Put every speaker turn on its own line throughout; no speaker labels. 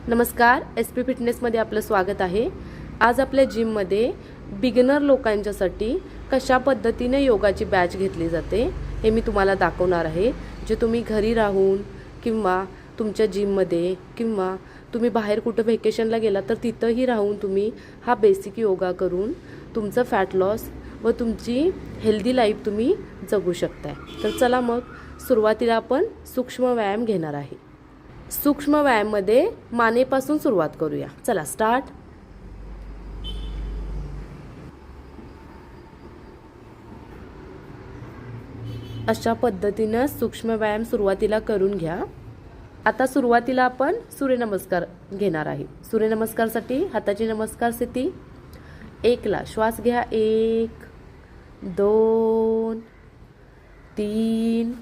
नमस्कार, SP फिटनेसमध्ये आपलं स्वागत आहे। आज आपल्या जिममध्ये बिगिनर लोकांच्यासाठी कशा पद्धतीने योगाची बॅच घेतली जाते हे मी तुम्हाला दाखवणार आहे। जे तुम्ही घरी राहून किंवा तुमच्या जिममध्ये किंवा तुम्ही बाहेर कुठे व्हेकेशनला गेला तर तिथंही राहून तुम्ही हा बेसिक योगा करून तुमचं फॅट लॉस व तुमची हेल्दी लाईफ तुम्ही जगू शकताय। तर चला मग सुरुवातीला आपण सूक्ष्म व्यायाम घेणार आहे। सूक्ष्म व्यायामामध्ये मानेपासून सुरुवात करूया। चला स्टार्ट। अशा पद्धतीने सूक्ष्म व्यायाम सुरुवातीला करून घ्या। आता सुरुवातीला आपण सूर्यनमस्कार घेणार आहे। सूर्यनमस्कारसाठी हाताची नमस्कार स्थिती 1 ला श्वास घ्या 1 2 3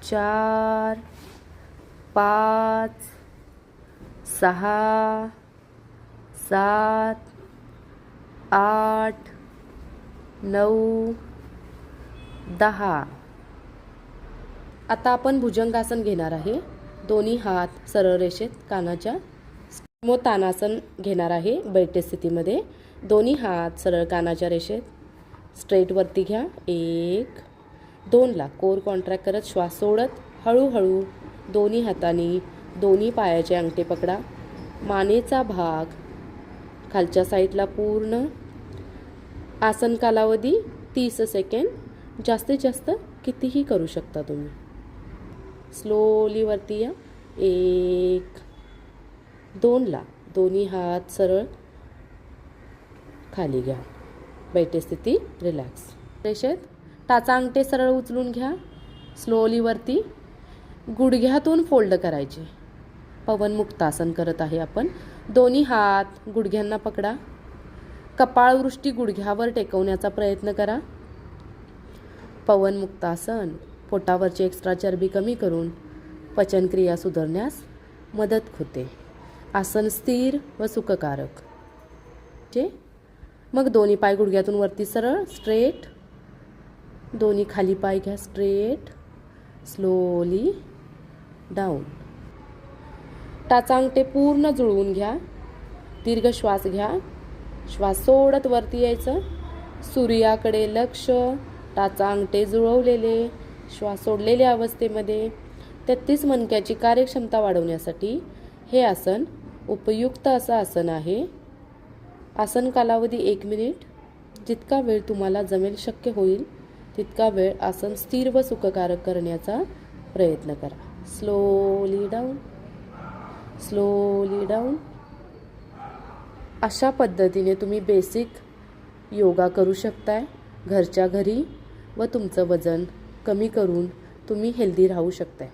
4 5 6 7 8 9 10। आता आपण भुजंगासन घेणार आहे। दोन्ही हात सरळ रेषेत कानाच्या तानासन घेणार आहे। बैठे स्थितीमध्ये दोन्ही हात सरळ कानाच्या रेषेत स्ट्रेट वरती घ्या 1 2 ला कोर कॉन्ट्रॅक्ट करत श्वास सोडत हळूहळू दोन्ही हातांनी दोन्ही पायाचे अंगठे पकडा। मानेचा भाग खालच्या साईडला पूर्ण। आसन कालावधी 30 सेकंड। जास्तीत जास्त कितीही करू शकता तुम्ही। स्लोली वरती या 1 2 ला दोन्ही हात सरळ खाली घ्या। बैठे स्थिती रिलॅक्स रेषेत टाचा अंगठे सरळ उचलून घ्या। स्लोली वरती गुडघ्यातून फोल्ड करायचे। पवनमुक्तासन करत आहे आपण। दोन्ही हात गुडघ्यांना पकडा। कपाळवृष्टी गुडघ्यावर टेकवण्याचा प्रयत्न करा। पवनमुक्तासन पोटावरची एक्स्ट्रा चरबी कमी करून पचनक्रिया सुधारण्यास मदत होते। आसन स्थिर व सुखकारक। मग दोन्ही पाय गुडघ्यातून वरती सरळ स्ट्रेट। दोन्ही खाली पाय घ्या स्ट्रेट। Slowly down. टाचा अंगठे पूर्ण जुळवून घ्या। दीर्घ श्वास घ्या। श्वास सोडत वरती यायचं। सूर्याकडे लक्ष। टाचा अंगठे जुळवलेले। श्वास सोडलेल्या अवस्थेमध्ये 33 मणक्याची कार्यक्षमता वाढवण्यासाठी हे आसन उपयुक्त असं आसन आहे। आसन कालावधी 1 मिनिट। जितका वेळ तुम्हाला जमेल शक्य होईल तितका वेळ आसन स्थिर व सुखकारक करण्याचा प्रयत्न करा। Slowly down slowly down. अशा पद्धतीने तुम्ही बेसिक योगा करू शकताय घरच्या घरी व तुमचं वजन कमी करून तुम्ही हेल्दी राहू शकताय।